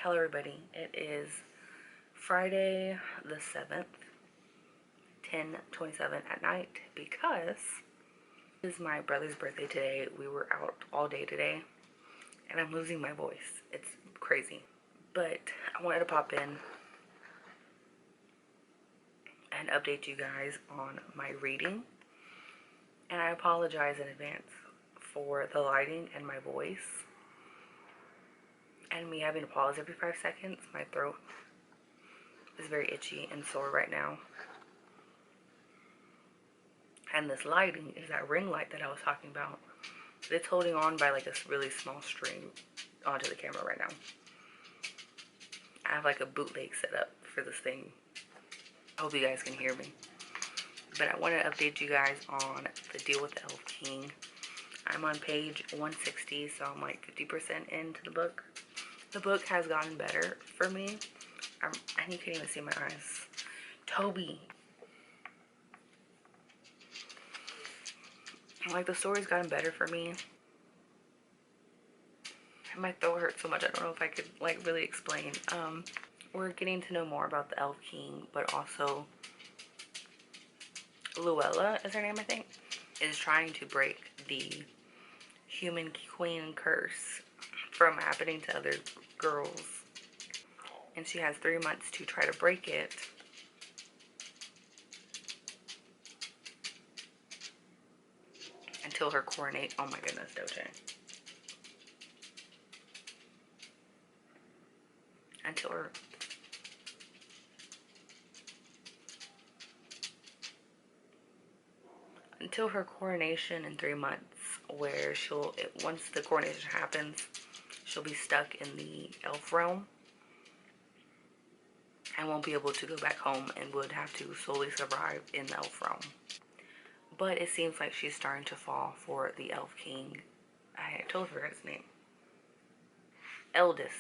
Hello everybody, it is Friday the 7th, 10:27 at night because it is my brother's birthday today. We were out all day today and I'm losing my voice. It's crazy. But I wanted to pop in and update you guys on my reading. And I apologize in advance for the lighting and my voice. And me having to pause every 5 seconds. My throat is very itchy and sore right now. And this lighting is that ring light that I was talking about. It's holding on by like a really small string onto the camera right now. I have like a bootleg set up for this thing. I hope you guys can hear me. But I want to update you guys on the deal with the Elf King. I'm on page 160, so I'm like 50% into the book. The book has gotten better for me. And you can't even see my eyes. Toby. Like, the story's gotten better for me. My throat hurts so much, I don't know if I could like really explain. We're getting to know more about the Elf King, but also Luella is her name, I think, is trying to break the human queen curse from happening to other girls. And she has 3 months to try to break it. Until her coronation. Oh my goodness, Doja. Until her coronation in 3 months, where once the coronation happens, she'll be stuck in the elf realm and won't be able to go back home and would have to solely survive in the elf realm. But it seems like she's starting to fall for the Elf King. I totally forgot his name. Eldas.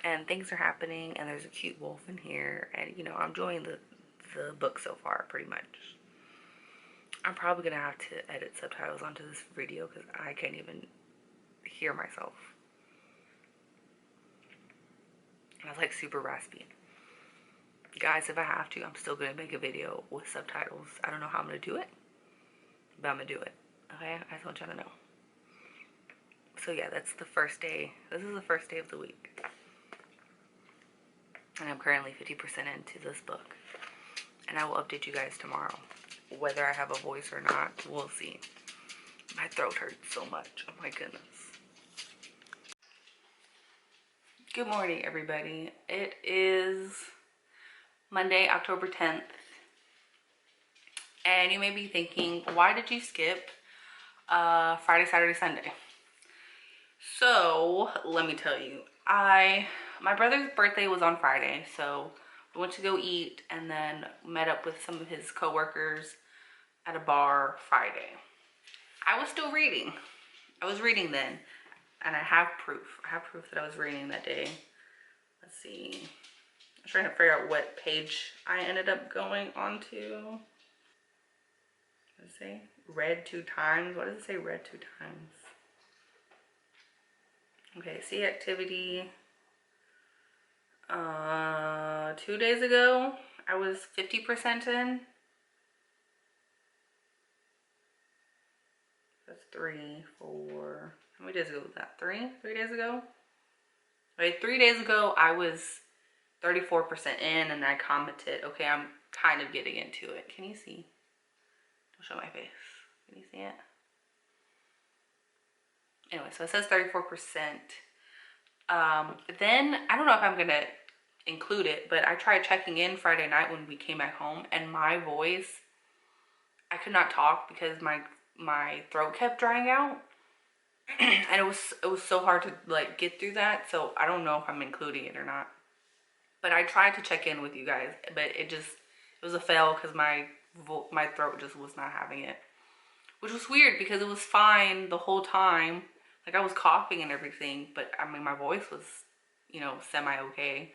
And things are happening, and there's a cute wolf in here, and you know, I'm enjoying the book so far, pretty much. I'm probably gonna have to edit subtitles onto this video because I can't even hear myself. And I was like super raspy. Guys, if I have to, I'm still gonna make a video with subtitles. I don't know how I'm gonna do it, but I'm gonna do it. Okay, I just want y'all to know. So yeah, that's the first day. This is the first day of the week. And I'm currently 50% into this book. And I will update you guys tomorrow. Whether I have a voice or not, we'll see. My throat hurts so much. Oh my goodness. Good morning, everybody. It is Monday, October 10th. And you may be thinking, why did you skip Friday, Saturday, Sunday? So let me tell you, my brother's birthday was on Friday, so we went to go eat and then met up with some of his coworkers at a bar Friday. I was still reading. I was reading then, and I have proof. I have proof that I was reading that day. Let's see. I'm trying to figure out what page I ended up going on to. Let's see. Read 2 times. What does it say? Read 2 times. Okay, see activity. 2 days ago, I was 50% in. That's 3, 4. How many days ago was that? 3 days ago? Okay, 3 days ago, I was 34% in, and I commented, okay, I'm kind of getting into it. Can you see? Don't show my face. Can you see it? Anyway, so it says 34%. Then, I don't know if I'm going to include it, but I tried checking in Friday night when we came back home, and my voice, I could not talk because my throat kept drying out. And it was so hard to like get through that, so I don't know if I'm including it or not. But I tried to check in with you guys, but it was a fail because my throat just was not having it, which was weird because it was fine the whole time. Like, I was coughing and everything, but I mean, my voice was, you know, semi-okay,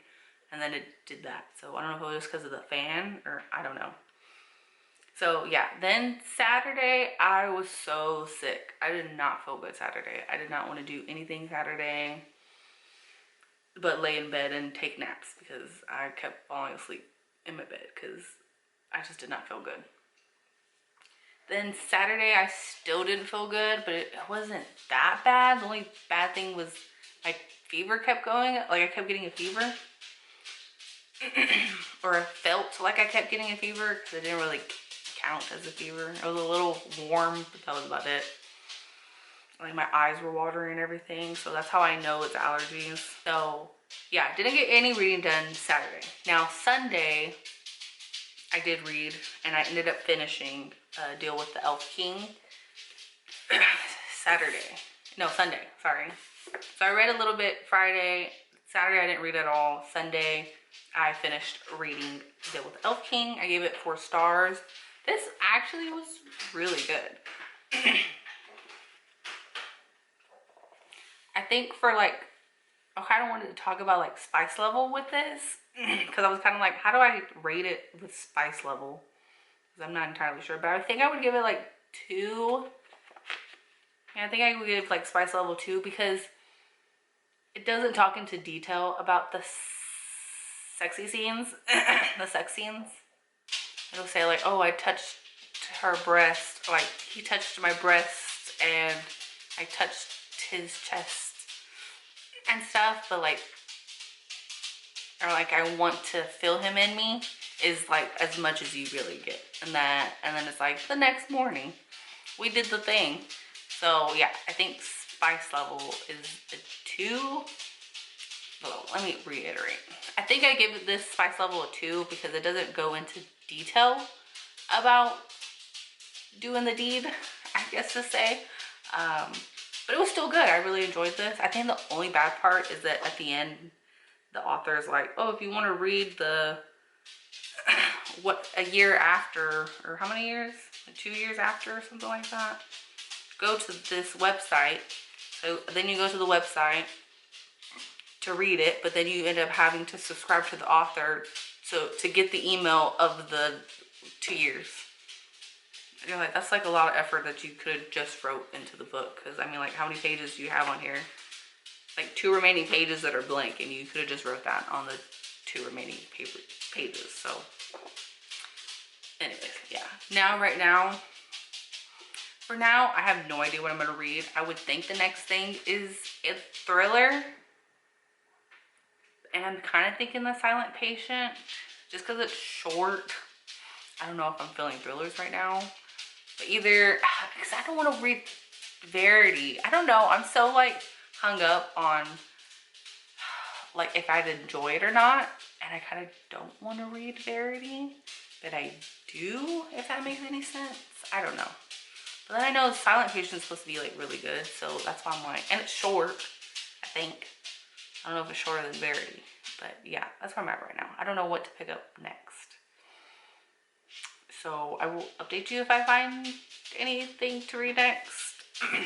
and then it did that. So I don't know if it was just because of the fan or I don't know. So yeah, then Saturday, I was so sick. I did not feel good Saturday. I did not want to do anything Saturday but lay in bed and take naps because I kept falling asleep in my bed because I just did not feel good. Then Saturday, I still didn't feel good, but it wasn't that bad. The only bad thing was my fever kept going. Like, I kept getting a fever. Or I felt like I kept getting a fever because it didn't really count as a fever. It was a little warm, but that was about it. Like, my eyes were watering and everything, so that's how I know it's allergies. So yeah, didn't get any reading done Saturday. Now Sunday, I did read, and I ended up finishing Deal with the Elf King. Sunday, sorry. So I read a little bit Friday. Saturday I didn't read at all. Sunday I finished reading Deal with the Elf King. I gave it 4 stars. This actually was really good. I think for like, I kind of wanted to talk about like spice level with this because I was kind of like, how do I rate it with spice level? Because I'm not entirely sure, but I think I would give it like 2. Yeah, I think I would give like spice level 2 because it doesn't talk into detail about the sexy scenes, the sex scenes. It'll say like, oh, I touched her breast, like he touched my breast and I touched his chest and stuff, but like, or like I want to feel him in me is like as much as you really get. And then it's like the next morning we did the thing. So yeah, I think spice level is a 2. Well, let me reiterate. I think I give this spice level a 2 because it doesn't go into detail about doing the deed, I guess to say. But it was still good. I really enjoyed this. I think the only bad part is that at the end, the author is like, oh, if you want to read the, what, a year after, or how many years? Like 2 years after or something like that. Go to this website. So then you go to the website to read it, but then you end up having to subscribe to the author so to get the email of the 2 years. You're like, that's like a lot of effort that you could have just wrote into the book. Because I mean, like, how many pages do you have on here? Like 2 remaining pages that are blank, and you could have just wrote that on the 2 remaining pages. So anyways, yeah. For now, I have no idea what I'm going to read. I would think the next thing is a thriller. And I'm kind of thinking The Silent Patient, just because it's short. I don't know if I'm feeling thrillers right now. But either, because I don't want to read Verity. I don't know. I'm so like hung up on like if I'd enjoy it or not. And I kind of don't want to read Verity. But I do, if that makes any sense. I don't know. But then I know Silent Patient is supposed to be like really good. So that's why I'm like, and it's short, I think. I don't know if it's shorter than Verity. But yeah, that's where I'm at right now. I don't know what to pick up next. So I will update you if I find anything to read next.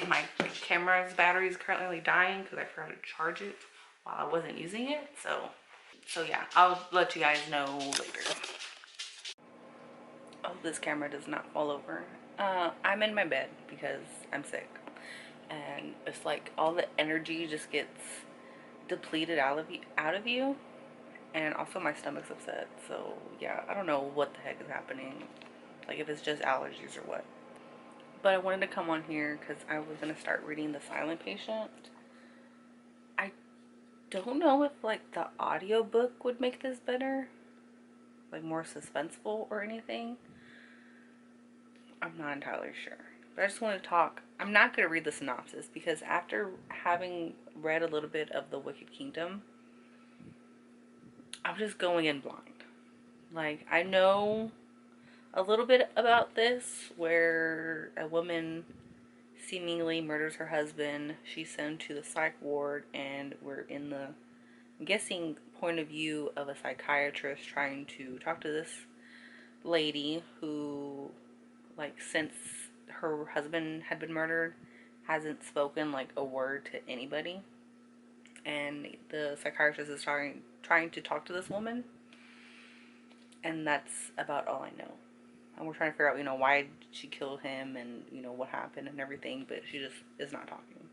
My camera's battery is currently dying because I forgot to charge it while I wasn't using it. So yeah, I'll let you guys know later. Oh, this camera does not fall over. I'm in my bed because I'm sick. And it's like all the energy just gets depleted out of you. And also my stomach's upset. So yeah, I don't know what the heck is happening. Like if it's just allergies or what. But I wanted to come on here because I was going to start reading The Silent Patient. I don't know if like the audiobook would make this better. Like more suspenseful or anything. I'm not entirely sure. But I just want to talk. I'm not going to read the synopsis because after having read a little bit of The Wicked Kingdom, I'm just going in blind. Like, I know a little bit about this where a woman seemingly murders her husband. She's sent to the psych ward, and we're in the, I'm guessing, point of view of a psychiatrist trying to talk to this lady who, like, since her husband had been murdered, hasn't spoken like a word to anybody. And the psychiatrist is trying to talk to this woman, and that's about all I know. And we're trying to figure out, you know, why did she kill him and, you know, what happened and everything. But she just is not talking.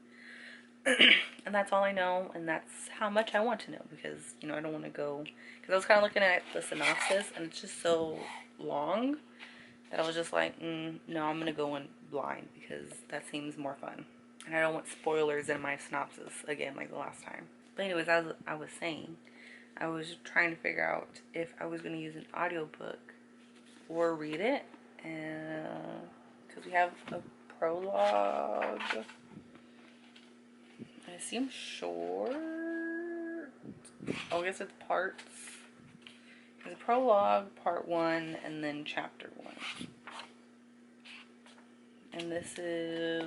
And that's all I know. And that's how much I want to know. Because, you know, I don't want to go. Because I was kind of looking at the synopsis. And it's just so long that I was just like, no, I'm going to go in blind. Because that seems more fun. And I don't want spoilers in my synopsis again like the last time. But anyways, as I was saying, I was trying to figure out if I was going to use an audiobook or read it. Because we have a prologue. And it seems short. Oh, I guess it's parts. There's a prologue, part 1, and then chapter 1. And this is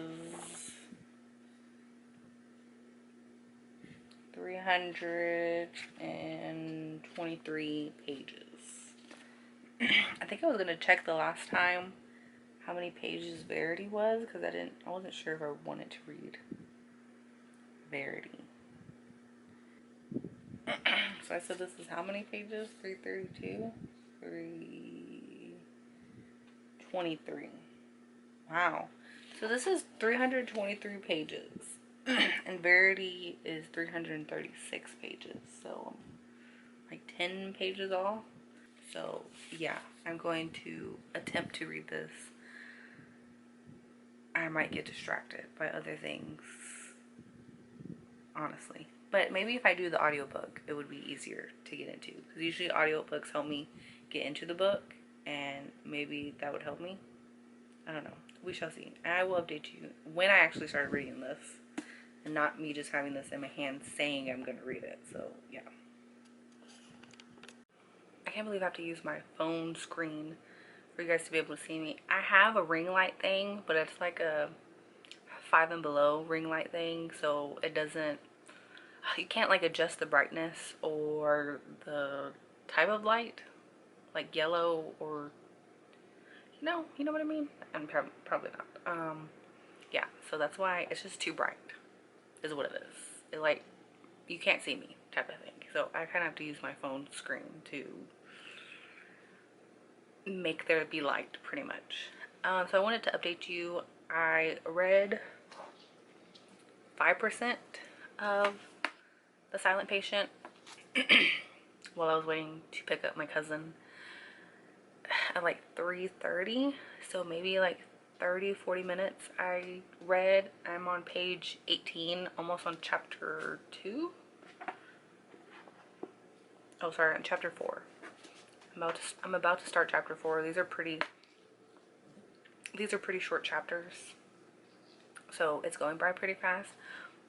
323 pages. I think I was gonna check the last time how many pages Verity was, because I wasn't sure if I wanted to read Verity. So I said this is how many pages? 332? 323. Wow. So this is 323 pages. And Verity is 336 pages. So like 10 pages off. So yeah, I'm going to attempt to read this. I might get distracted by other things, honestly. But maybe if I do the audiobook, it would be easier to get into. Because usually audiobooks help me get into the book. And maybe that would help me. I don't know. We shall see. And I will update you when I actually started reading this. And not me just having this in my hand saying I'm going to read it. So, yeah. I can't believe I have to use my phone screen for you guys to be able to see me. I have a ring light thing, but it's like a 5 and below ring light thing. So, it doesn't... You can't like adjust the brightness or the type of light. Like yellow or... You know what I mean? And probably not. Yeah, so that's why it's just too bright. Is what it is. It like, you can't see me type of thing. So I kind of have to use my phone screen to make there be light pretty much. So I wanted to update you. I read 5% of The Silent Patient while I was waiting to pick up my cousin at like 3:30. So maybe like 30-40 minutes I read. I'm on page 18, almost on chapter 2. Oh, sorry, on chapter 4. I'm about to start chapter 4. These are pretty short chapters, so it's going by pretty fast.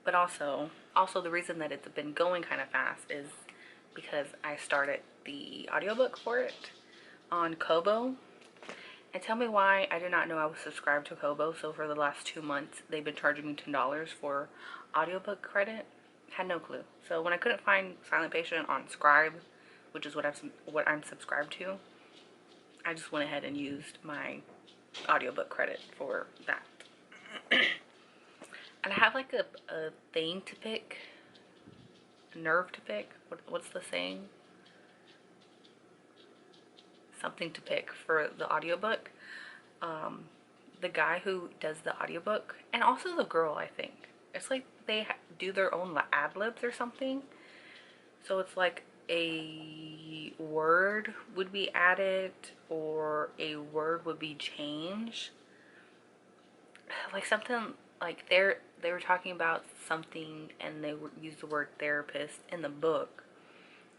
But also the reason that it's been going kind of fast is because I started the audiobook for it on Kobo. And tell me why I did not know I was subscribed to Kobo. So for the last 2 months, they've been charging me $10 for audiobook credit. Had no clue. So when I couldn't find Silent Patient on Scribe, which is what I'm subscribed to, I just went ahead and used my audiobook credit for that. And I have like a thing to pick, a nerve to pick. What's the saying? Something to pick for the audiobook. The guy who does the audiobook, and also the girl, I think, it's like they do their own ad-libs or something. So it's like a word would be added or a word would be changed, like something like they were talking about something and they used the word therapist in the book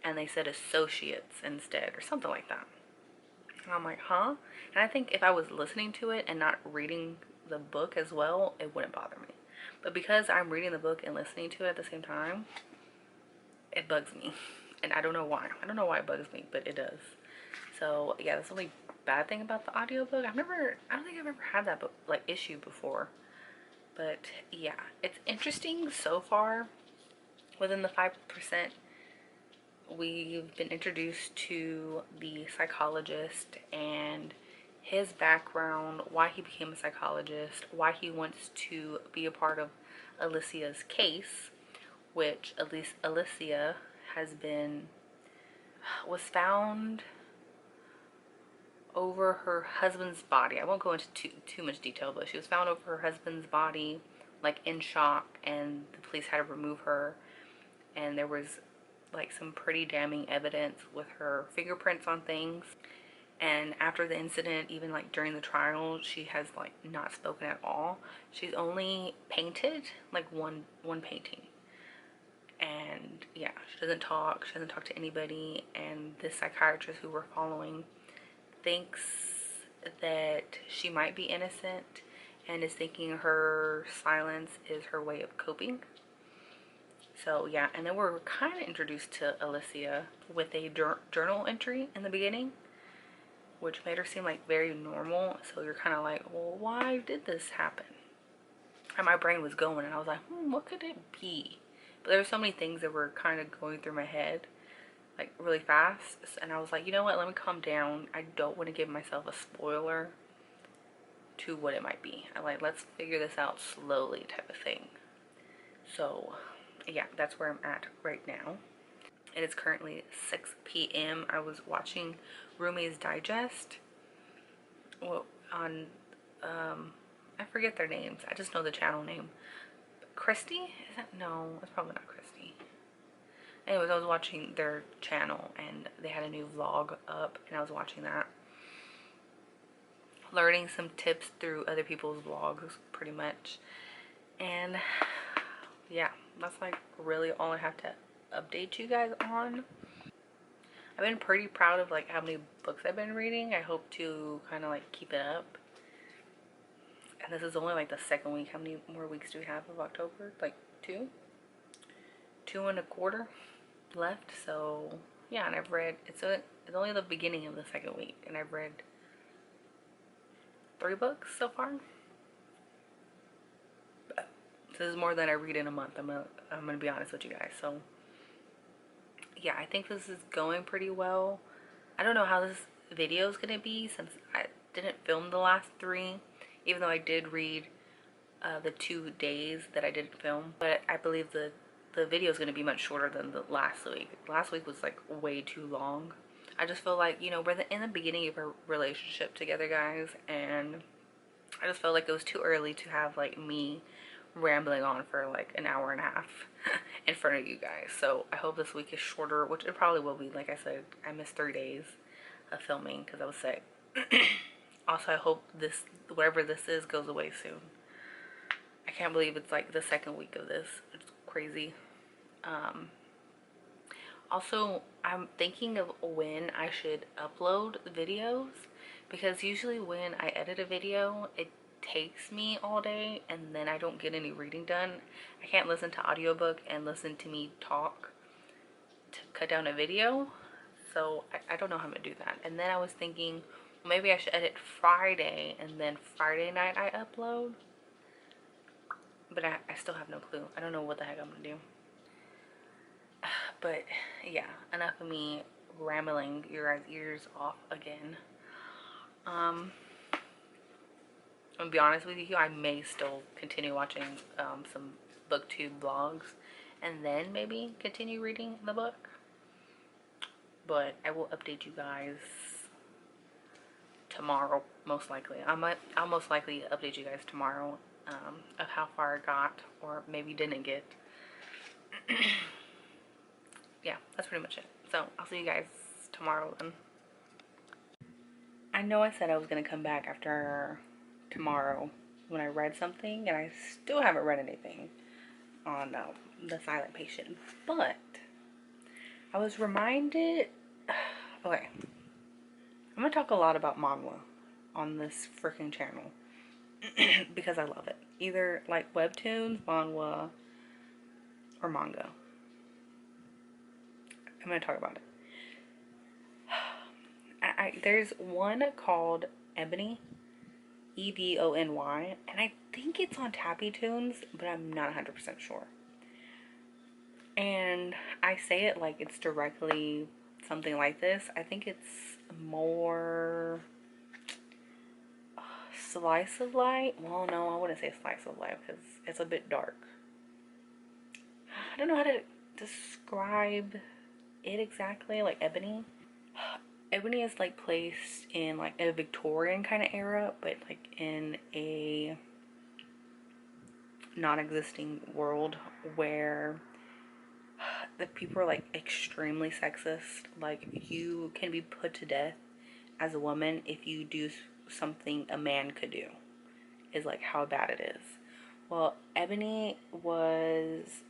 and they said associates instead or something like that. And I'm like, huh? And I think if I was listening to it and not reading the book as well, it wouldn't bother me. But because I'm reading the book and listening to it at the same time, it bugs me. And I don't know why. I don't know why it bugs me, but it does. So yeah, that's the only bad thing about the audiobook. I don't think I've ever had that like issue before. But yeah, it's interesting so far. Within the 5%, we've been introduced to the psychologist and his background, why he became a psychologist, why he wants to be a part of Alicia's case, which at least Alicia was found over her husband's body. I won't go into too much detail, but she was found over her husband's body, like in shock, and the police had to remove her. And there was like some pretty damning evidence with her fingerprints on things. And after the incident, even like during the trial, she has like not spoken at all. She's only painted like one painting. And yeah, she doesn't talk to anybody. And this psychiatrist who we're following thinks that she might be innocent and is thinking her silence is her way of coping. So yeah, and then we're kind of introduced to Alicia with a journal entry in the beginning, which made her seem like very normal. So you're kind of like, well, why did this happen? And my brain was going, and I was like, what could it be? But there were so many things that were kind of going through my head, like really fast. And I was like, you know what? Let me calm down. I don't want to give myself a spoiler to what it might be. I like, let's figure this out slowly type of thing. So yeah, that's where I'm at right now. It is currently 6 p.m. I was watching Rumi's Digest on, I forget their names. I just know the channel name. Christy? Is that? No, it's probably not Christy. Anyways, I was watching their channel and they had a new vlog up and I was watching that. Learning some tips through other people's vlogs, pretty much. And yeah, that's like really all I have to update you guys on. I've been pretty proud of like how many books I've been reading. I hope to kind of like keep it up. And this is only like the second week. How many more weeks do we have of October? Like 2? 2.25 left. So yeah, and I've read, it's only the beginning of the second week and I've read 3 books so far. But this is more than I read in a month. I'm gonna be honest with you guys. So yeah, I think this is going pretty well. I don't know how this video is gonna be since I didn't film the last 3, even though I did read the 2 days that I didn't film. But I believe the video is gonna be much shorter than the last week. Last week was like way too long. I just feel like, you know, we're in the beginning of our relationship together, guys, and I just felt like it was too early to have like me rambling on for like an hour and a half in front of you guys. So I hope this week is shorter, which it probably will be. Like I said, I missed 3 days of filming because I was sick. Also, I hope this, whatever this is, goes away soon. I can't believe it's like the second week of this. It's crazy. Also, I'm thinking of when I should upload videos, because usually when I edit a video, it takes me all day and then I don't get any reading done. I can't listen to audiobook and listen to me talk to cut down a video. So I don't know how I'm gonna do that. And then I was thinking, well, maybe I should edit Friday and then Friday night I upload. But I still have no clue. I don't know what the heck I'm gonna do. But yeah, enough of me rambling your guys' ears off again. I'm gonna be honest with you, I may still continue watching some booktube vlogs and then maybe continue reading the book. But I will update you guys tomorrow, most likely. I'll most likely update you guys tomorrow of how far I got or maybe didn't get. Yeah, that's pretty much it. So I'll see you guys tomorrow then. I know I said I was gonna come back after tomorrow when I read something, and I still haven't read anything on The Silent Patient, but I was reminded. Okay, I'm gonna talk a lot about manga on this freaking channel because I love it. Either like webtoons, manhwa, or manga. I'm gonna talk about it. There's one called Ebony, Ebony, and I think it's on Tappy Tunes, but I'm not 100% sure. And I say it like it's directly something like this. I think it's more slice of life. Well, no, I wouldn't say slice of life because it's a bit dark. I don't know how to describe it exactly, like Ebony. Ebony is like placed in like a Victorian kind of era, but like in a non-existing world where the people are like extremely sexist. Like, you can be put to death as a woman if you do something a man could do, is like how bad it is. Well, Ebony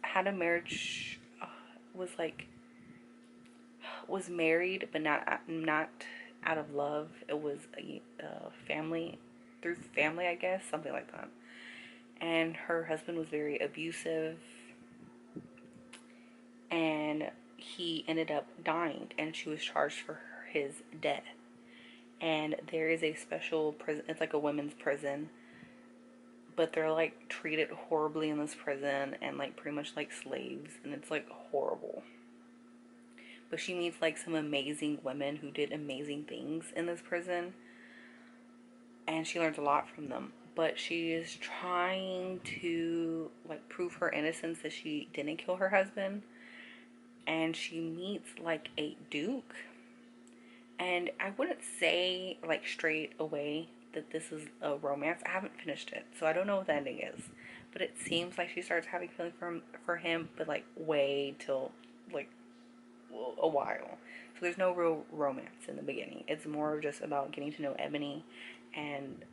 had a marriage, was married, but not out of love. It was a family, through family, I guess, something like that. And her husband was very abusive, and he ended up dying, and she was charged for his death. And there is a special prison. It's like a women's prison, but they're like treated horribly in this prison, and like pretty much like slaves, and it's like horrible. But she meets like some amazing women who did amazing things in this prison, and she learns a lot from them. But she is trying to like prove her innocence, that she didn't kill her husband. And she meets like a duke, and I wouldn't say like straight away that this is a romance. I haven't finished it, so I don't know what the ending is, but it seems like she starts having feelings for him, but like way till like a while. So there's no real romance in the beginning. It's more just about getting to know Ebony, and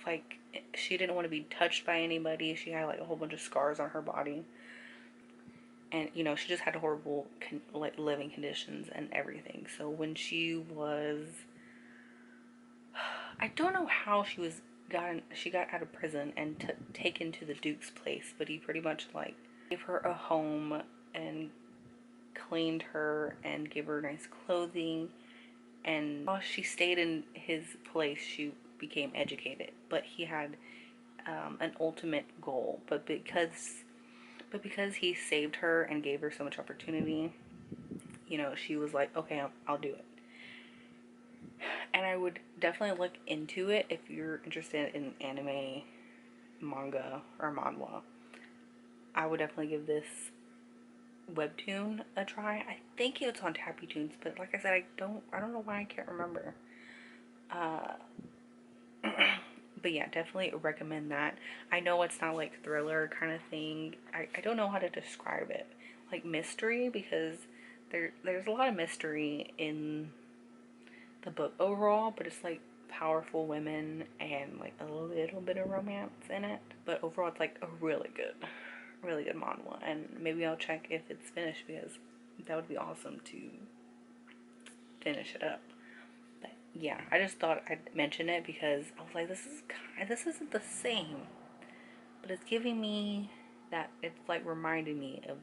like, she didn't want to be touched by anybody. She had like a whole bunch of scars on her body, and you know, she just had horrible like living conditions and everything. So when she was, I don't know how she got out of prison and taken to the Duke's place, but he pretty much like gave her a home and cleaned her and gave her nice clothing. And while she stayed in his place, she became educated. But he had an ultimate goal. But because he saved her and gave her so much opportunity, you know, she was like, okay, I'll do it. And I would definitely look into it if you're interested in anime, manga, or manhwa. I would definitely give this webtoon a try. I think it's on Tappy Tunes, but like I said, I don't know why I can't remember. But yeah, definitely recommend that. I know it's not like thriller kind of thing. I don't know how to describe it. Like mystery, because there's a lot of mystery in the book overall, but it's like powerful women and like a little bit of romance in it. But overall, it's like a really good manhwa, and maybe I'll check if it's finished, because that would be awesome to finish it up. But yeah, I just thought I'd mention it because I was like, this isn't the same, but it's giving me that, it's like reminding me of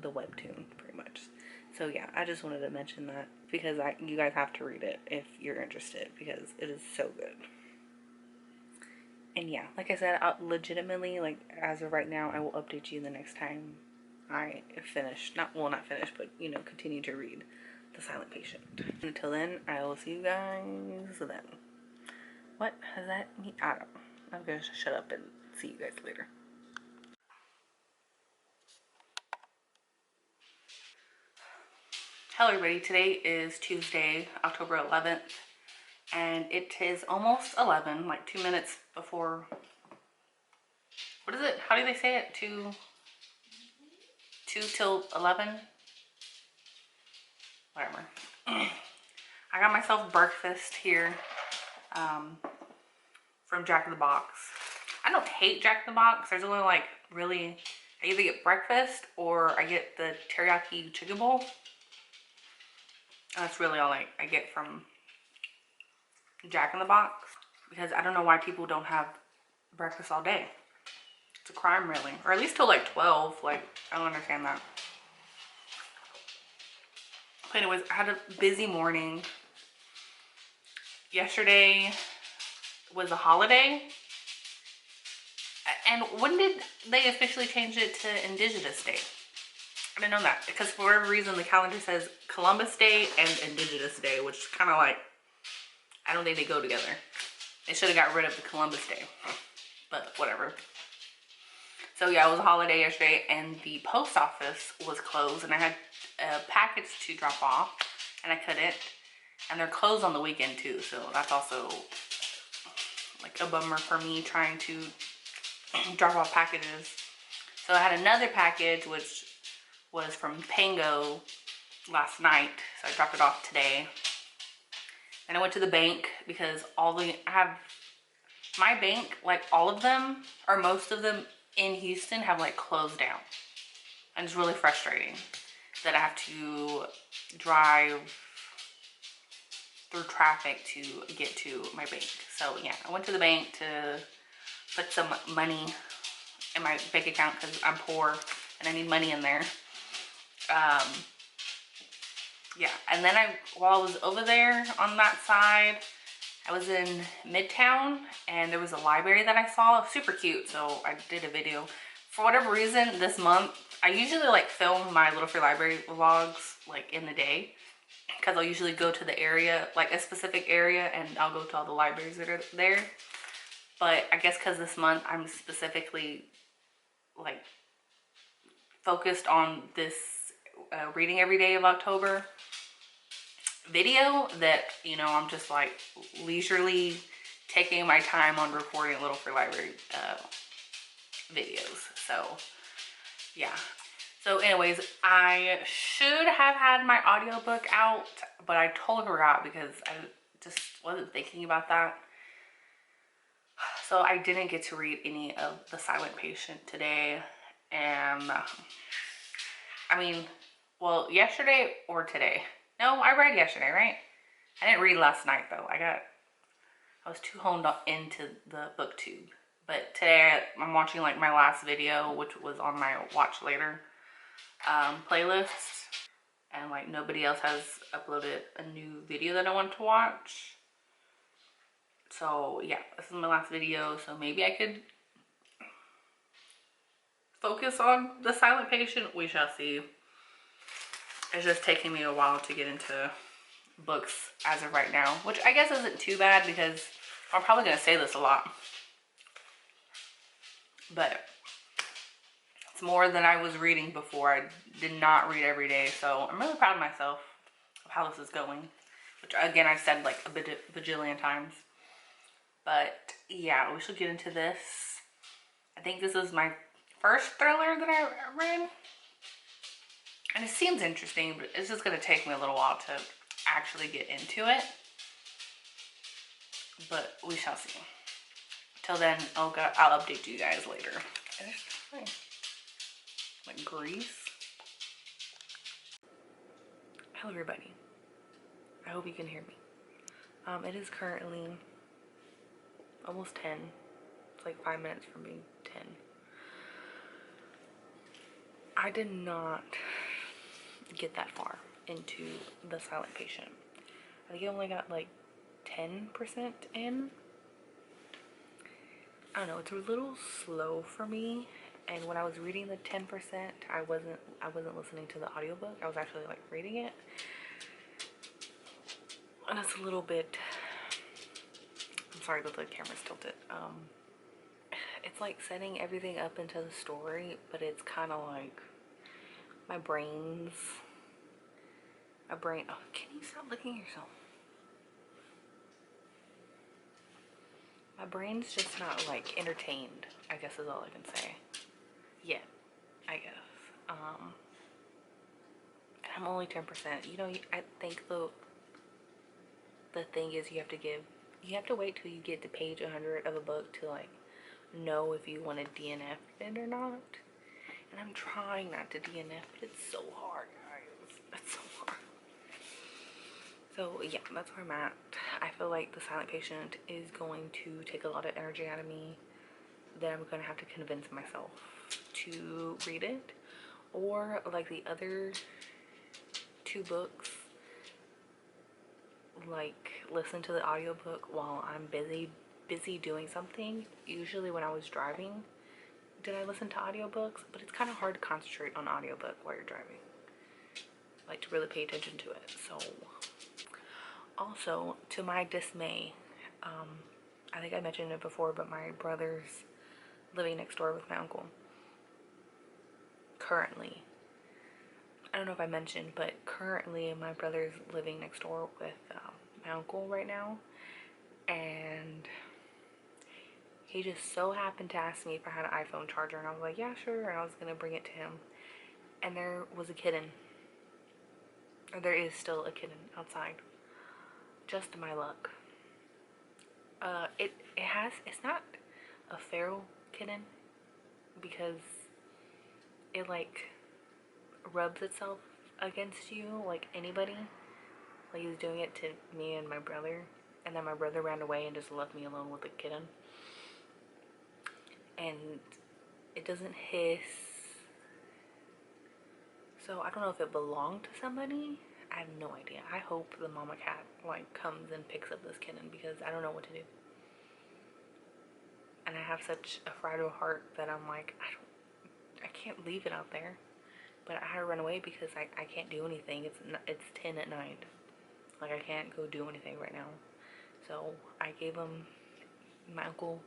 the webtoon pretty much. So yeah, I just wanted to mention that because you guys have to read it if you're interested, because it is so good. And yeah, like I said, legitimately, like as of right now, I will update you the next time I finish. Not finish, but you know, continue to read The Silent Patient. Until then, I will see you guys then. What does that mean? I don't know. I'm gonna shut up and see you guys later. Hello everybody, today is Tuesday, October 11th, and it is almost 11, like 2 minutes before, what is it? How do they say it? 2 till 11? Whatever. I got myself breakfast here from Jack in the Box. I don't hate Jack in the Box. There's only like really, I either get breakfast or I get the teriyaki chicken bowl. And that's really all I get from Jack in the Box, because I don't know why people don't have breakfast all day. It's a crime, really. Or at least till like 12. Like, I don't understand that. But anyways, I had a busy morning. Yesterday was a holiday. And when did they officially change it to Indigenous Day? I didn't know that, because for whatever reason the calendar says Columbus Day and Indigenous Day, which is kind of like, I don't think they go together. They should have got rid of the Columbus Day, but whatever. So yeah, it was a holiday yesterday, and the post office was closed, and I had a package to drop off, and I couldn't. And they're closed on the weekend too, so that's also like a bummer for me trying to drop off packages. So I had another package which was from Pango last night, so I dropped it off today. And I went to the bank because I have my bank, like all of them or most of them in Houston have like closed down, and it's really frustrating that I have to drive through traffic to get to my bank. So yeah, I went to the bank to put some money in my bank account because I'm poor and I need money in there. Yeah, and then while I was over there on that side, I was in Midtown and there was a library that I saw, super cute, so I did a video. For whatever reason, this month, I usually like film my Little Free Library vlogs like in the day, because I'll usually go to the area, like a specific area, and I'll go to all the libraries that are there. But I guess because this month I'm specifically like focused on this reading every day of October video, that, you know, I'm just like leisurely taking my time on recording Little Free Library videos. So yeah. So anyways, I should have had my audiobook out, but I totally forgot because I just wasn't thinking about that. So I didn't get to read any of The Silent Patient today. And I mean, well, yesterday or today. No, I read yesterday, right? I didn't read last night though. I was too honed up into the booktube. But today I'm watching like my last video, which was on my watch later playlist. And like nobody else has uploaded a new video that I want to watch. So yeah, this is my last video. So maybe I could focus on The Silent Patient. We shall see. It's just taking me a while to get into books as of right now, which I guess isn't too bad because I'm probably going to say this a lot. But it's more than I was reading before. I did not read every day, so I'm really proud of myself of how this is going, which again I've said like a bajillion times. But yeah, we should get into this. I think this is my first thriller that I read, and it seems interesting, but it's just going to take me a little while to actually get into it. But we shall see. Till then, I'll update you guys later. And it's like grease. Hello everybody. I hope you can hear me. It is currently almost 10. It's like 5 minutes from being 10. I did not get that far into The Silent Patient. I think I only got like 10% in. I don't know, it's a little slow for me. And when I was reading the 10%, I wasn't listening to the audiobook. I was actually like reading it. And it's a little bit, I'm sorry that the camera's tilted. It's like setting everything up into the story, but it's kind of like my brain, oh, can you stop licking yourself? My brain's just not like entertained, I guess is all I can say. Yet, I guess. And I'm only 10%. You know, I think the thing is you have to wait till you get to page 100 of a book to like know if you want to DNF it or not. And I'm trying not to DNF, but it's so hard, guys. It's so hard. So yeah, that's where I'm at. I feel like The Silent Patient is going to take a lot of energy out of me that I'm going to have to convince myself to read it. Or like the other 2 books, like listen to the audiobook while I'm busy doing something. Usually when I was driving, did I listen to audiobooks? But it's kind of hard to concentrate on audiobook while you're driving, like to really pay attention to it. So also, to my dismay, I think I mentioned it before, but my brother's living next door with my uncle currently. I don't know if I mentioned, but currently my brother's living next door with my uncle right now, and he just so happened to ask me if I had an iPhone charger, and I was like, yeah, sure, and I was gonna bring it to him, and there was a kitten, or there is still a kitten outside. Just my luck. It's not a feral kitten because it like rubs itself against you like anybody. Like, he was doing it to me and my brother, and then my brother ran away and just left me alone with the kitten. And it doesn't hiss, so I don't know if it belonged to somebody. I have no idea. I hope the mama cat like comes and picks up this kitten because I don't know what to do. And I have such a fragile heart that I'm like, I can't leave it out there. But I had to run away because I can't do anything. It's 10 at night. Like, I can't go do anything right now. So I gave him, my uncle,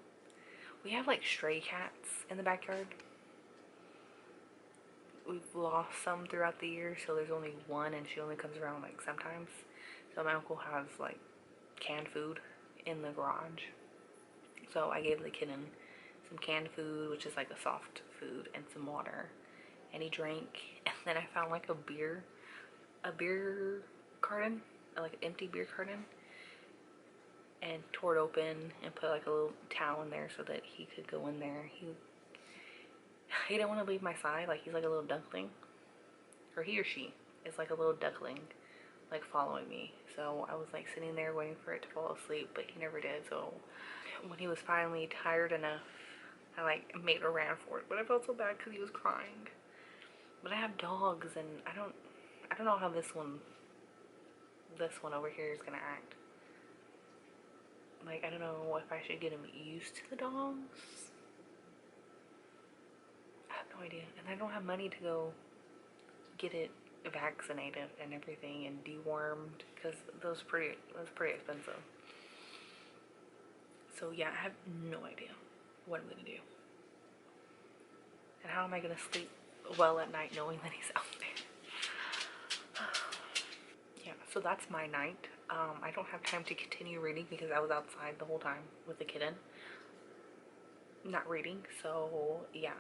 we have like stray cats in the backyard. We've lost some throughout the year, so there's only one, and she only comes around like sometimes. So my uncle has like canned food in the garage. So I gave the kitten some canned food, which is like a soft food, and some water. And he drank, and then I found like a beer carton, like an empty beer carton, and tore it open and put like a little towel in there so that he could go in there. He didn't want to leave my side. Like, he's like a little duckling, or he or she is like a little duckling, like following me. So I was like sitting there waiting for it to fall asleep, but he never did. So when he was finally tired enough, I like made a ran for it, but I felt so bad because he was crying. But I have dogs, and I don't know how this one over here is gonna act. Like, I don't know if I should get him used to the dogs. I have no idea, and I don't have money to go get it vaccinated and everything and dewormed because that's pretty expensive. So yeah, I have no idea what I'm gonna do, and how am I gonna sleep well at night knowing that he's out there. Yeah, so that's my night. I don't have time to continue reading because I was outside the whole time with the kitten, not reading. So yeah,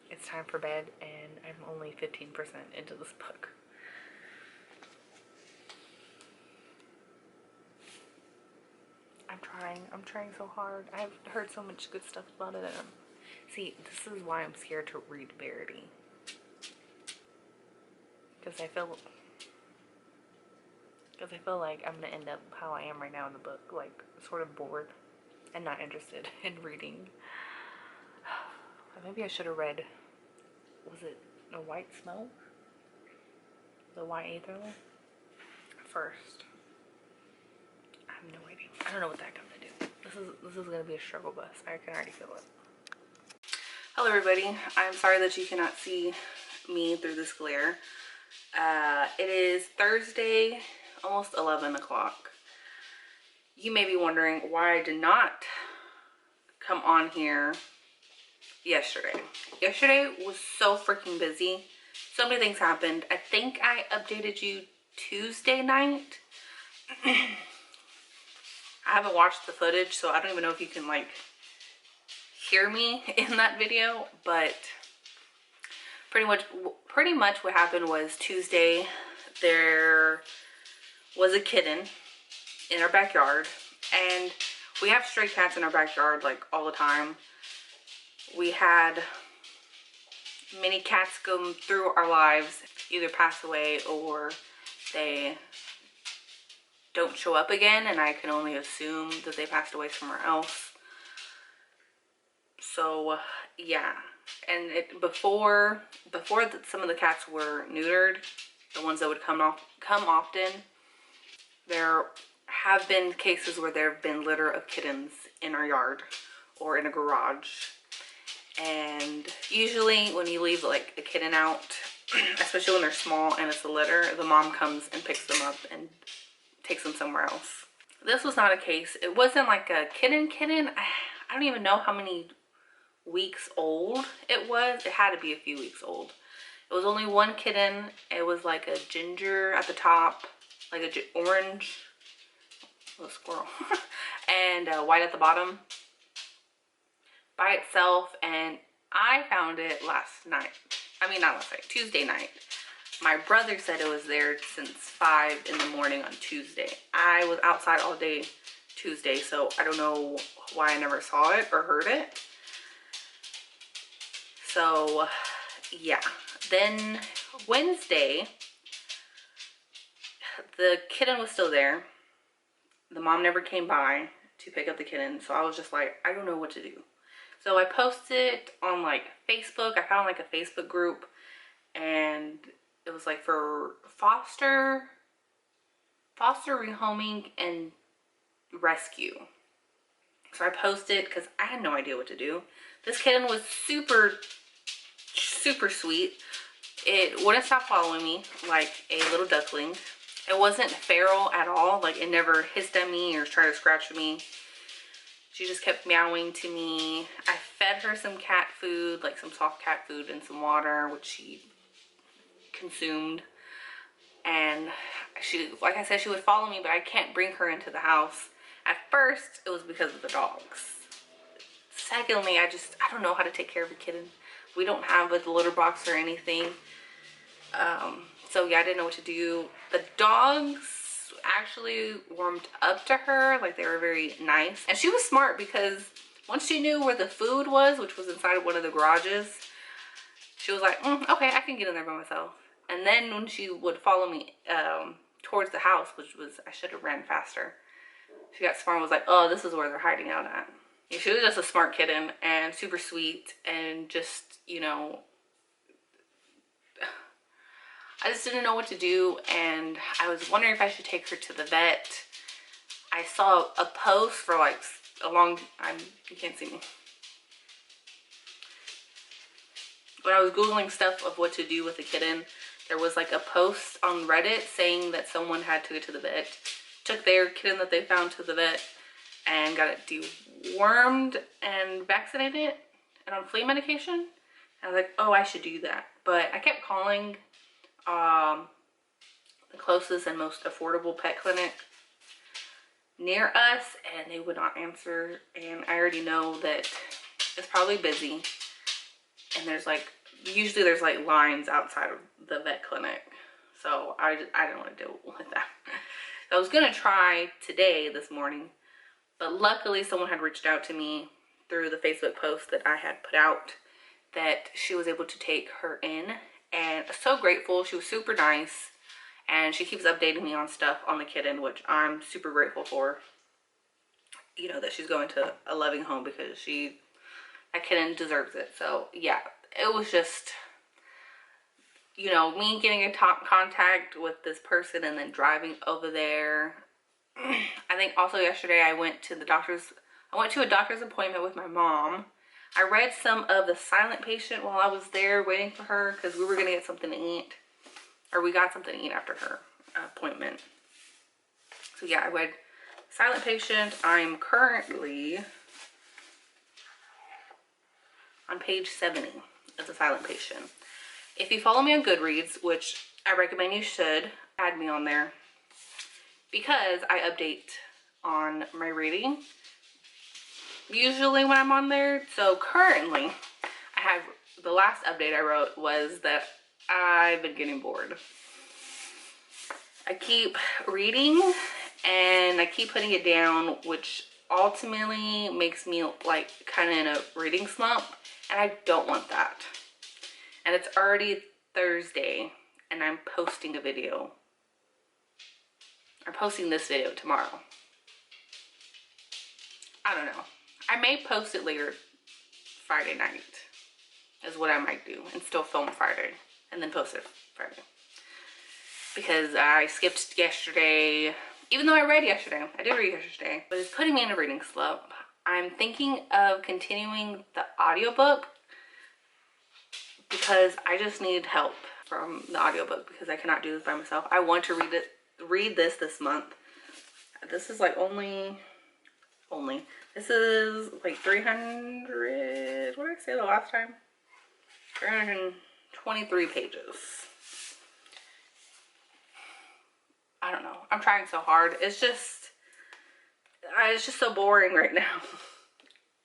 it's time for bed, and I'm only 15% into this book. I'm trying so hard. I've heard so much good stuff about it. See, this is why I'm scared to read Verity, because I feel like I'm gonna end up how I am right now in the book, like sort of bored and not interested in reading. Maybe I should have read, was it A White Smoke? The YA thriller? First. I have no idea. I don't know what the heck I'm gonna do. This is gonna be a struggle bus. I can already feel it. Hello everybody. I'm sorry that you cannot see me through this glare. It is Thursday, almost 11 o'clock. You may be wondering why I did not come on here yesterday. Yesterday was so freaking busy. So many things happened. I think I updated you Tuesday night. I haven't watched the footage, so I don't even know if you can like hear me in that video, but pretty much what happened was Tuesday there was a kitten in our backyard, and we have stray cats in our backyard like all the time. We had many cats go through our lives, either pass away or they don't show up again, and I can only assume that they passed away somewhere else. So yeah, and before some of the cats were neutered, the ones that would come often, there have been cases where there have been litter of kittens in our yard or in a garage. And usually when you leave like a kitten out, especially when they're small and it's a litter, the mom comes and picks them up and takes them somewhere else. This was not a case. It wasn't like a kitten. I don't even know how many weeks old it was. It had to be a few weeks old. It was only one kitten. It was like a ginger at the top, like a orange, little squirrel, and white at the bottom by itself. And I found it last night. I mean, not last night, Tuesday night. My brother said it was there since 5 in the morning on Tuesday. I was outside all day Tuesday, so I don't know why I never saw it or heard it. So yeah, then Wednesday, the kitten was still there. The mom never came by to pick up the kitten, so I was just like, I don't know what to do. So I posted on like Facebook. I found like a Facebook group, and it was like for foster rehoming and rescue. So I posted because I had no idea what to do. This kitten was super sweet. It wouldn't stop following me like a little duckling. It wasn't feral at all. Like, it never hissed at me or tried to scratch me. She just kept meowing to me. I fed her some cat food, like some soft cat food and some water, which she consumed. And she, like I said, she would follow me, but I can't bring her into the house. At first, it was because of the dogs. Secondly, I don't know how to take care of a kitten. We don't have a litter box or anything. So yeah, I didn't know what to do. The dogs actually warmed up to her. Like, they were very nice. And she was smart because once she knew where the food was, which was inside of one of the garages, she was like, okay, I can get in there by myself. And then when she would follow me towards the house, which was, I should have ran faster, she got smart and was like, oh, this is where they're hiding out at. Yeah, she was just a smart kitten and super sweet, and just, you know, I just didn't know what to do, and I was wondering if I should take her to the vet. I saw a post for like a long, you can't see me. When I was Googling stuff of what to do with a kitten, there was like a post on Reddit saying that someone had to go to the vet, took their kitten that they found to the vet, and got it dewormed and vaccinated and on flea medication. And I was like, oh, I should do that. But I kept calling the closest and most affordable pet clinic near us, and they would not answer. And I already know that it's probably busy, and there's like, usually there's like lines outside of the vet clinic. So I didn't want to deal with that. I was gonna try today, this morning, but luckily someone had reached out to me through the Facebook post that I had put out that she was able to take her in, and so grateful. She was super nice, and she keeps updating me on stuff on the kitten, which I'm super grateful for. You know, that she's going to a loving home, because that kitten deserves it. So yeah, it was just, you know, me getting in contact with this person and then driving over there. I think also yesterday I went to a doctor's appointment with my mom. I read some of The Silent Patient while I was there waiting for her, because we were gonna get something to eat, or we got something to eat after her appointment. So yeah, I read Silent Patient. I'm currently on page 70 of The Silent Patient. If you follow me on Goodreads, which I recommend you should, add me on there, because I update on my reading usually when I'm on there. So currently, the last update I wrote was that I've been getting bored. I keep reading and I keep putting it down, which ultimately makes me like kind of in a reading slump, and I don't want that. And it's already Thursday, and I'm posting a video. I'm posting this video tomorrow. I don't know. I may post it later Friday night, is what I might do, and still film Friday and then post it Friday. Because I skipped yesterday, even though I read yesterday. I did read yesterday, but it's putting me in a reading slump. I'm thinking of continuing the audiobook, because I just need help from the audiobook, because I cannot do this by myself. I want to read this month. This is like only this is like 300, what did I say the last time? $320 23 pages. I don't know. I'm trying so hard. It's just so boring right now.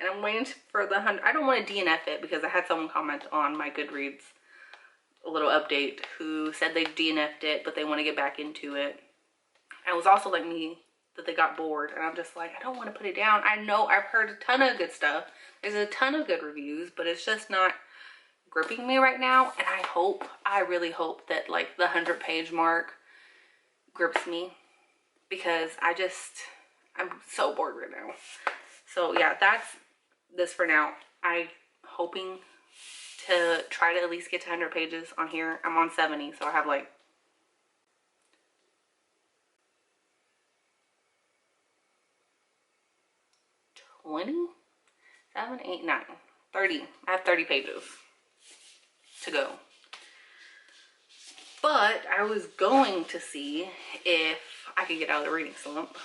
And I'm waiting for the 100. I don't want to DNF it because I had someone comment on my Goodreads, a little update, who said they DNF'd it, but they want to get back into it. And it was also like me, that they got bored. And I'm just like, I don't want to put it down. I know I've heard a ton of good stuff. There's a ton of good reviews, but it's just not gripping me right now. And I really hope that like the 100-page mark grips me, because I'm so bored right now. So yeah, that's this for now. I'm hoping to try to at least get to 100 pages on here. I'm on 70, so I have like 20, 7, 8, 9, 30. I have 30 pages to go. But I was going to see if I could get out of the reading slump.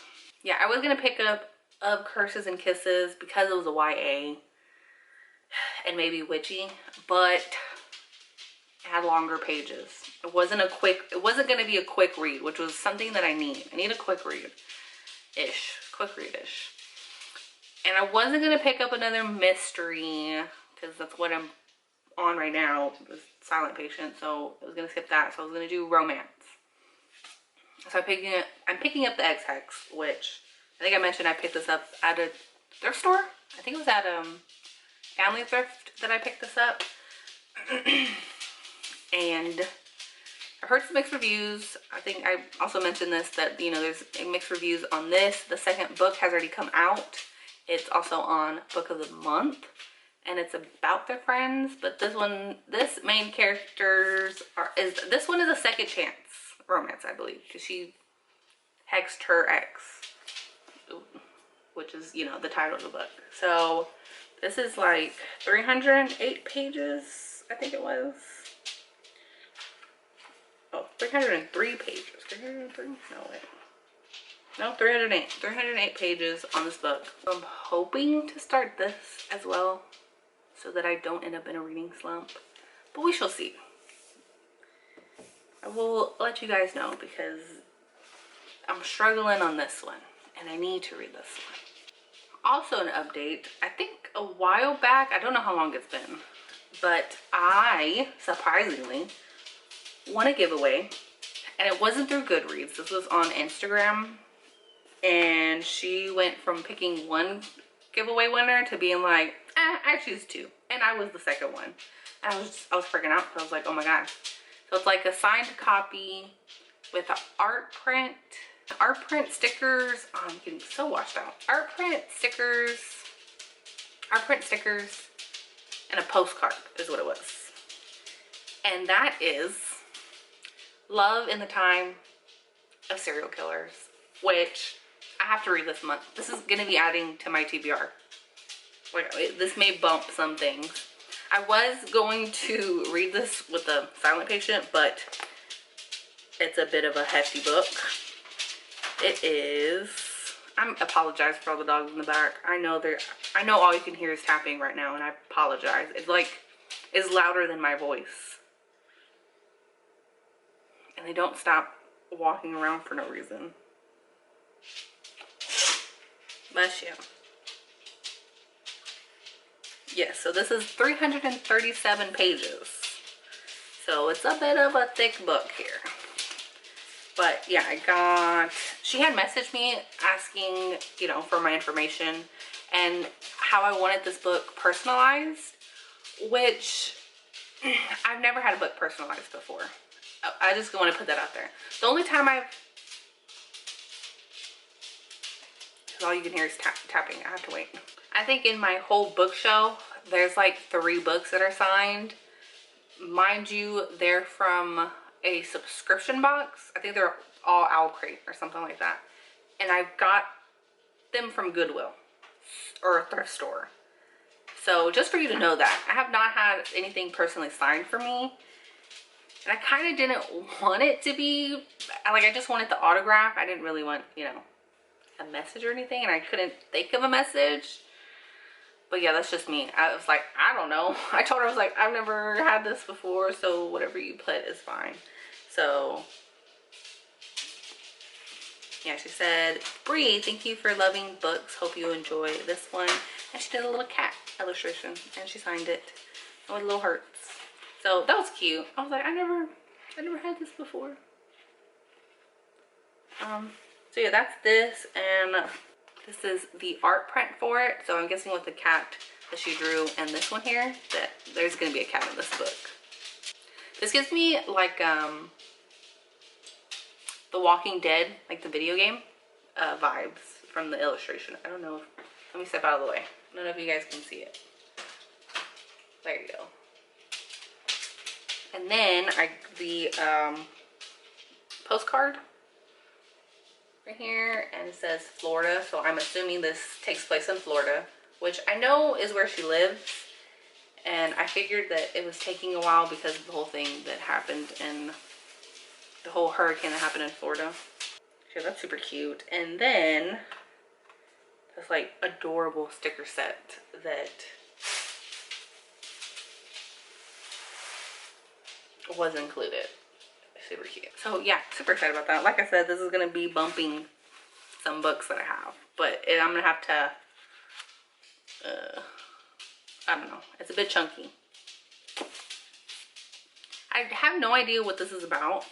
Yeah, I was going to pick up Of Curses and Kisses because it was a YA and maybe witchy, but it had longer pages. It wasn't going to be a quick read, which was something that I need. I need a quick read-ish. And I wasn't going to pick up another mystery because that's what I'm on right now, the Silent Patient. So I was going to skip that. So I was going to do romance. So I'm picking up the X-Hex, which I think I mentioned I picked this up at a thrift store. I think it was at Family Thrift that I picked this up. And I've heard some mixed reviews. I think I also mentioned this, that, you know, there's mixed reviews on this. The second book has already come out. It's also on Book of the Month, and it's about their friends. But this main characters this one is a second chance romance, I believe, because she hexed her ex, which is, you know, the title of the book. So this is like 308 pages, I think it was. Oh, 303 pages. 303? No, wait. No, 308. 308 pages on this book. So I'm hoping to start this as well so that I don't end up in a reading slump. But we shall see. I will let you guys know because I'm struggling on this one and I need to read this one. Also an update, I think a while back, I don't know how long it's been, but I surprisingly won a giveaway, and it wasn't through Goodreads. This was on Instagram, and she went from picking one giveaway winner to being like, I choose two, and I was the second one. And I was freaking out because I was like, oh my god. So it's like a signed copy with an art print stickers. Oh, I'm getting so washed out. Art print stickers, and a postcard is what it was. And that is Love in the Time of Serial Killers, which I have to read this month. This is going to be adding to my TBR. Like, this may bump some things. I was going to read this with the Silent Patient, but it's a bit of a hefty book. It is. I apologize for all the dogs in the back. I know all you can hear is tapping right now, and I apologize. It's louder than my voice. And they don't stop walking around for no reason. Bless you. Yes, so this is 337 pages. So it's a bit of a thick book here. But yeah, she had messaged me asking, you know, for my information and how I wanted this book personalized, which I've never had a book personalized before. I just want to put that out there. The only time all you can hear is tapping. I have to wait. I think in my whole bookshelf, there's like 3 books that are signed. Mind you, they're from a subscription box. I think they're all Owl Crate or something like that. And I got them from Goodwill or a thrift store. So just for you to know that, I have not had anything personally signed for me. And I kind of didn't want it to be, like, I just wanted the autograph. I didn't really want, you know, a message or anything. And I couldn't think of a message. But yeah, that's just me. I was like, I don't know. I told her, I was like, I've never had this before, so whatever you put is fine. So yeah, she said, Bri, thank you for loving books. Hope you enjoy this one. And she did a little cat illustration and she signed it with little hearts. So that was cute. I was like, I never had this before. So yeah, that's this, and this is the art print for it. So I'm guessing with the cat that she drew and this one here, that there's gonna be a cat in this book. This gives me like The Walking Dead, like the video game, vibes from the illustration. I don't know if, let me step out of the way. I don't know if you guys can see it. There you go. And then the postcard right here, and it says Florida, so I'm assuming this takes place in Florida, which I know is where she lives, and I figured that it was taking a while because of the whole thing that happened in the whole hurricane that happened in Florida. So that's super cute. And then this like adorable sticker set that was included. Super cute. So yeah, super excited about that. Like I said, this is gonna be bumping some books that I have, but I'm gonna have to I don't know, it's a bit chunky. I have no idea what this is about,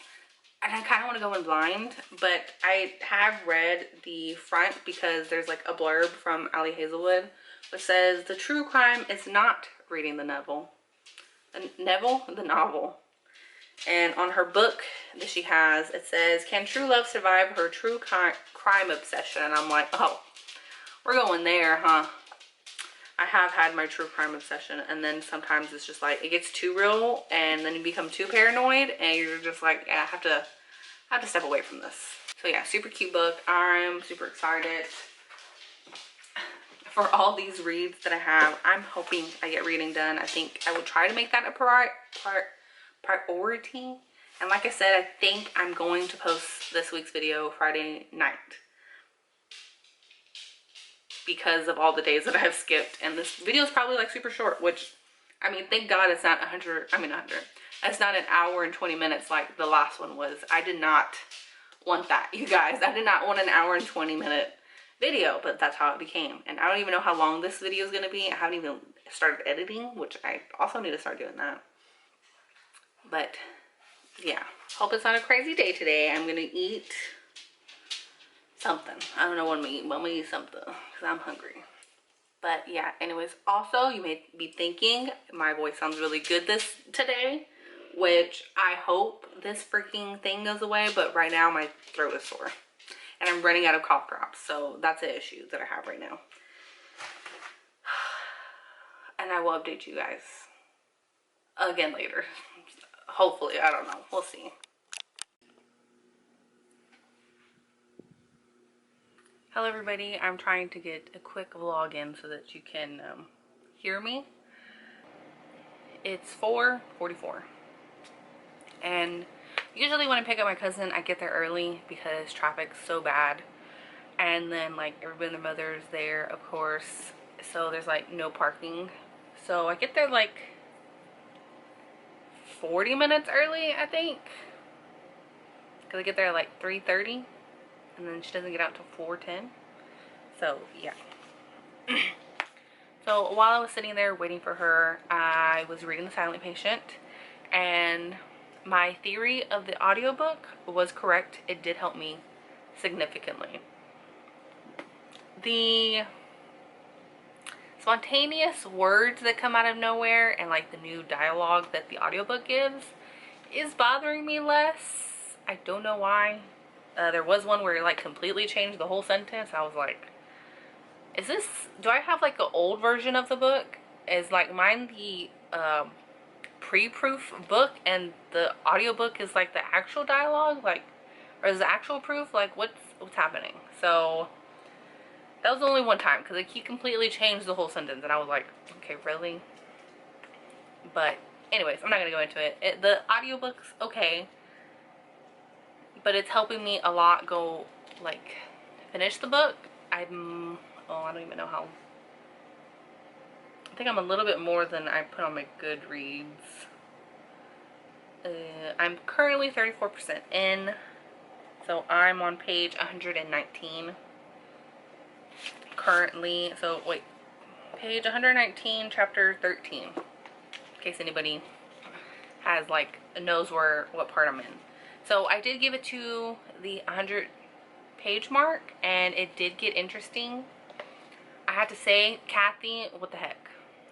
and I kind of want to go in blind, but I have read the front because there's like a blurb from Ali Hazelwood which says the true crime is not reading the novel. The novel. And on her book that she has, it says, can true love survive her true crime obsession? And I'm like, oh, we're going there, huh? I have had my true crime obsession, and then sometimes it's just like, it gets too real, and then you become too paranoid, and you're just like, yeah, I have to step away from this. So yeah, super cute book. I'm super excited for all these reads that I have. I'm hoping I get reading done. I think I will try to make that a priority. And like I said, I think I'm going to post this week's video Friday night because of all the days that I have skipped. And this video is probably like super short, which, I mean, thank God it's not 100. It's not an hour and 20 minutes like the last one was. I did not want that, you guys. I did not want an hour and 20 minute video, but that's how it became. And I don't even know how long this video is going to be. I haven't even started editing, which I also need to start doing that. But yeah, hope it's not a crazy day today. I'm gonna eat something. I don't know what I'm gonna eat, but I'm gonna eat something because I'm hungry. But yeah, anyways, also you may be thinking my voice sounds really good today, which I hope this freaking thing goes away, but right now my throat is sore and I'm running out of cough drops, so that's an issue that I have right now. And I will update you guys again later. Hopefully, I don't know. We'll see. Hello everybody. I'm trying to get a quick vlog in so that you can hear me. It's 4:44. And usually when I pick up my cousin, I get there early because traffic's so bad. And then like everybody and their mother's there, of course. So there's like no parking. So I get there like 40 minutes early, I think, because I get there at like 3:30, and then she doesn't get out till 4:10. So yeah. So while I was sitting there waiting for her, I was reading The Silent Patient, and my theory of the audiobook was correct. It did help me significantly. The spontaneous words that come out of nowhere and like the new dialogue that the audiobook gives is bothering me less. I don't know why. There was one where it like completely changed the whole sentence. I was like, do I have like an old version of the book? Is like mine the pre-proof book and the audiobook is like the actual dialogue, like, or is the actual proof? Like what's happening? So that was only one time because he completely changed the whole sentence and I was like, okay, really? But anyways, I'm not gonna go into it. The audiobook's okay, but it's helping me a lot go like finish the book. I don't even know how. think I'm a little bit more than I put on my Goodreads. I'm currently 34% in, so I'm on page 119 currently. So wait, page 119, chapter 13, in case anybody has like knows what part I'm in. So I did give it to the 100 page mark, and it did get interesting. I have to say, Kathy, what the heck?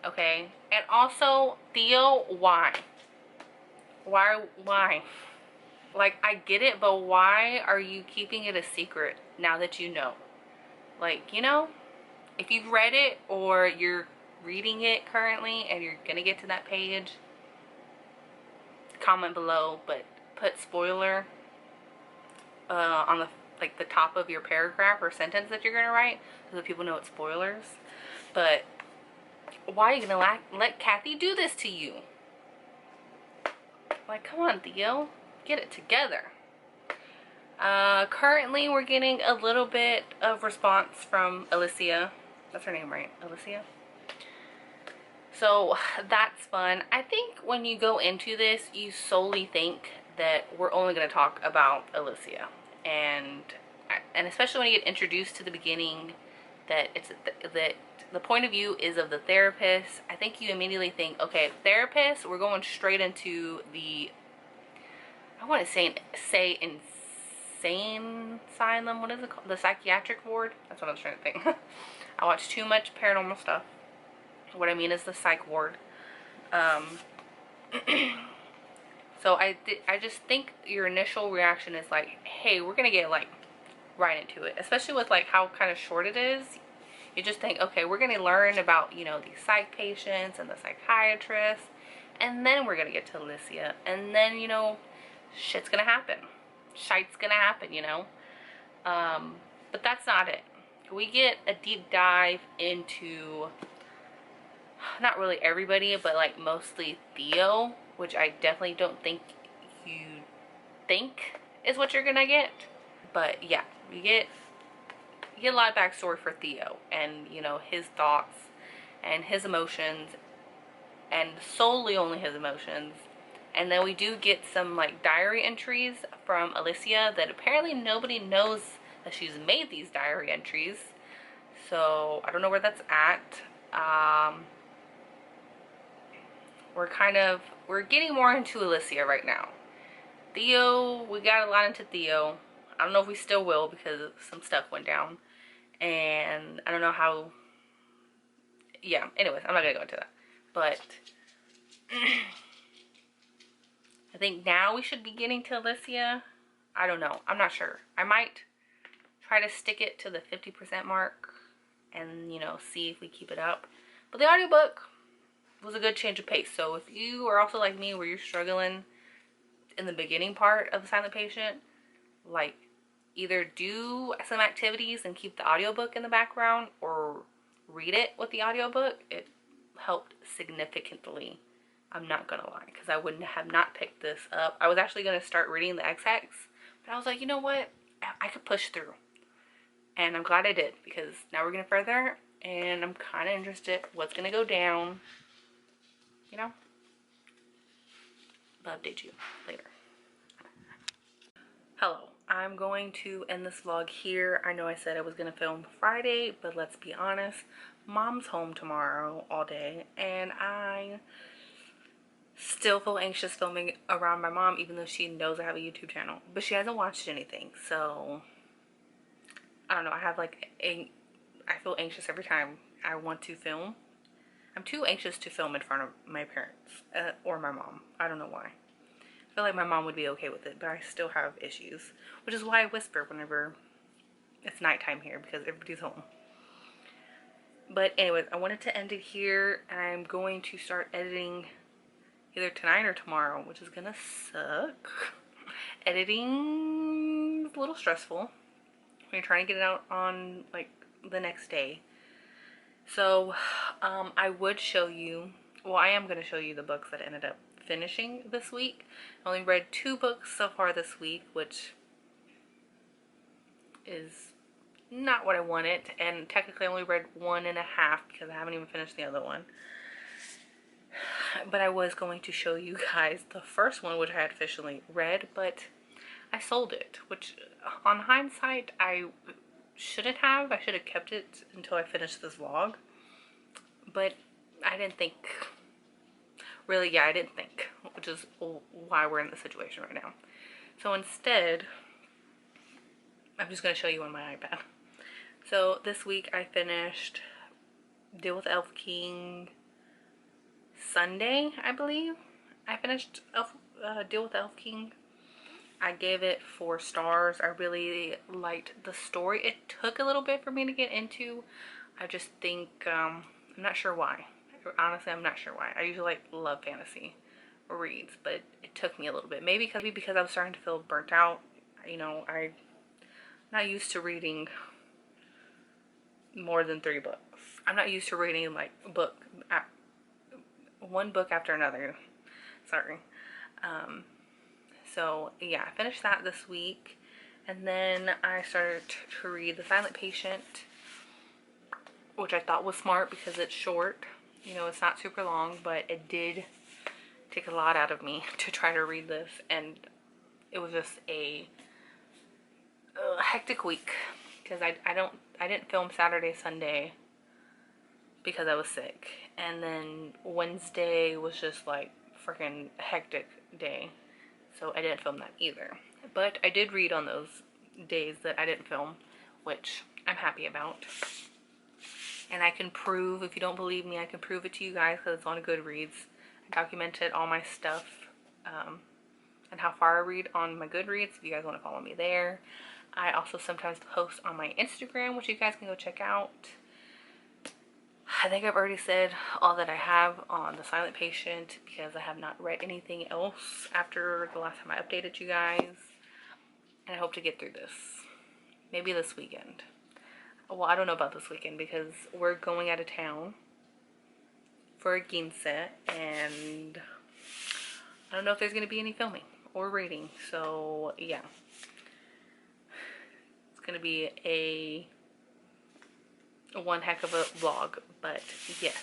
Okay, and also Theo, why? Why? Like, I get it, but why are you keeping it a secret now that you know? Like, you know, if you've read it or you're reading it currently and you're gonna get to that page, comment below, but put spoiler on the top of your paragraph or sentence that you're gonna write so that people know it's spoilers. But why are you gonna let Kathy do this to you? Like, come on, Theo, get it together. Currently we're getting a little bit of response from Alicia. That's her name, right? Alicia? So that's fun. I think when you go into this, you solely think that we're only going to talk about Alicia, and especially when you get introduced to the beginning, that that the point of view is of the therapist. I think you immediately think, okay, therapist, we're going straight into the, I want to say insane asylum. What is it called? The psychiatric ward. That's what I was trying to think. I watch too much paranormal stuff. What I mean is the psych ward. So I just think your initial reaction is like, hey, we're gonna get like right into it, especially with like how kind of short it is. You just think, okay, we're gonna learn about, you know, these psych patients and the psychiatrist, and then we're gonna get to Alicia, and then, you know, shit's gonna happen. Shite's gonna happen, you know. But that's not it. We get a deep dive into not really everybody, but like mostly Theo, which I definitely don't think you think is what you're gonna get. But yeah, you get a lot of backstory for Theo, and you know, his thoughts and his emotions, and solely only his emotions. And then we do get some like diary entries from Alicia that apparently nobody knows that she's made these diary entries. So I don't know where that's at. We're getting more into Alicia right now. Theo, we got a lot into Theo. I don't know if we still will because some stuff went down. And I don't know how, yeah, anyways, I'm not gonna go into that. But I think now we should be getting to Alicia. I don't know, I'm not sure. I might try to stick it to the 50% mark and, you know, see if we keep it up. But the audiobook was a good change of pace. So if you are also like me where you're struggling in the beginning part of the silent patient, like either do some activities and keep the audiobook in the background or read it with the audiobook. It helped significantly. I'm not gonna lie, because I wouldn't have not picked this up. I was actually gonna start reading the XX, but I was like, you know what? I could push through. And I'm glad I did, because now we're getting further and I'm kind of interested what's gonna go down, you know? But I'll update you later. Hello, I'm going to end this vlog here. I know I said I was gonna film Friday, but let's be honest, Mom's home tomorrow all day, and I still feel anxious filming around my mom, even though she knows I have a YouTube channel, but she hasn't watched anything. So I don't know, I feel anxious every time I want to film. I'm too anxious to film in front of my parents or my mom. I don't know why. I feel like my mom would be okay with it, but I still have issues, which is why I whisper whenever it's nighttime here, because everybody's home. But anyways, I wanted to end it here. I'm going to start editing either tonight or tomorrow, which is gonna suck. Editing is a little stressful when you're trying to get it out on like the next day. So I would show you, well, I am going to show you the books that I ended up finishing this week. I only read 2 books so far this week, which is not what I wanted, and technically I only read 1.5 because I haven't even finished the other one. But I was going to show you guys the first one, which I had officially read, but I sold it, which on hindsight, I shouldn't have. I should have kept it until I finished this vlog. But I didn't think, really, yeah, I didn't think, which is why we're in this situation right now. So instead, I'm just going to show you on my iPad. So this week I finished Deal with Elf King Sunday, I believe. I finished Deal with Elf King. I gave it 4 stars. I really liked the story. It took a little bit for me to get into. I just think, I'm not sure why. Honestly, I'm not sure why. I usually love fantasy reads, but it took me a little bit. Maybe because I was starting to feel burnt out. You know, I'm not used to reading more than 3 books. I'm not used to reading like one book after another. Sorry. So yeah, I finished that this week, and then I started to read The Silent Patient, which I thought was smart because it's short. You know, it's not super long, but it did take a lot out of me to try to read this, and it was just a hectic week because I didn't film Saturday, Sunday because I was sick, and then Wednesday was just like freaking hectic day, so I didn't film that either. But I did read on those days that I didn't film, which I'm happy about. And I can prove, if you don't believe me, I can prove it to you guys because it's on Goodreads. I documented all my stuff and how far I read on my Goodreads if you guys want to follow me there. I also sometimes post on my Instagram, which you guys can go check out. I think I've already said all that I have on The Silent Patient because I have not read anything else after the last time I updated you guys. And I hope to get through this. Maybe this weekend. Well, I don't know about this weekend because we're going out of town for a quince, and I don't know if there's going to be any filming or reading. So yeah, it's going to be a one heck of a vlog, but yes,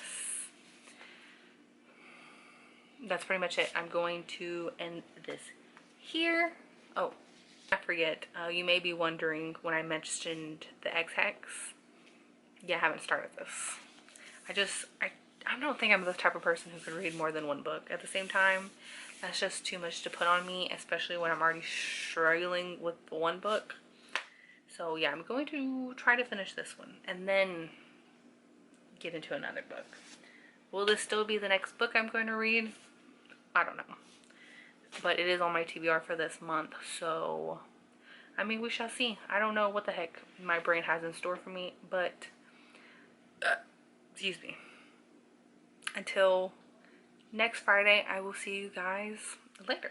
that's pretty much it. I'm going to end this here. Oh, I forget, you may be wondering when I mentioned the egg hacks. Yeah, I haven't started this. I don't think I'm the type of person who could read more than 1 book at the same time. That's just too much to put on me, especially when I'm already struggling with 1 book. So yeah, I'm going to try to finish this one and then get into another book. Will this still be the next book I'm going to read? I don't know. But it is on my TBR for this month, so I mean, we shall see. I don't know what the heck my brain has in store for me, but excuse me. Until next Friday, I will see you guys later.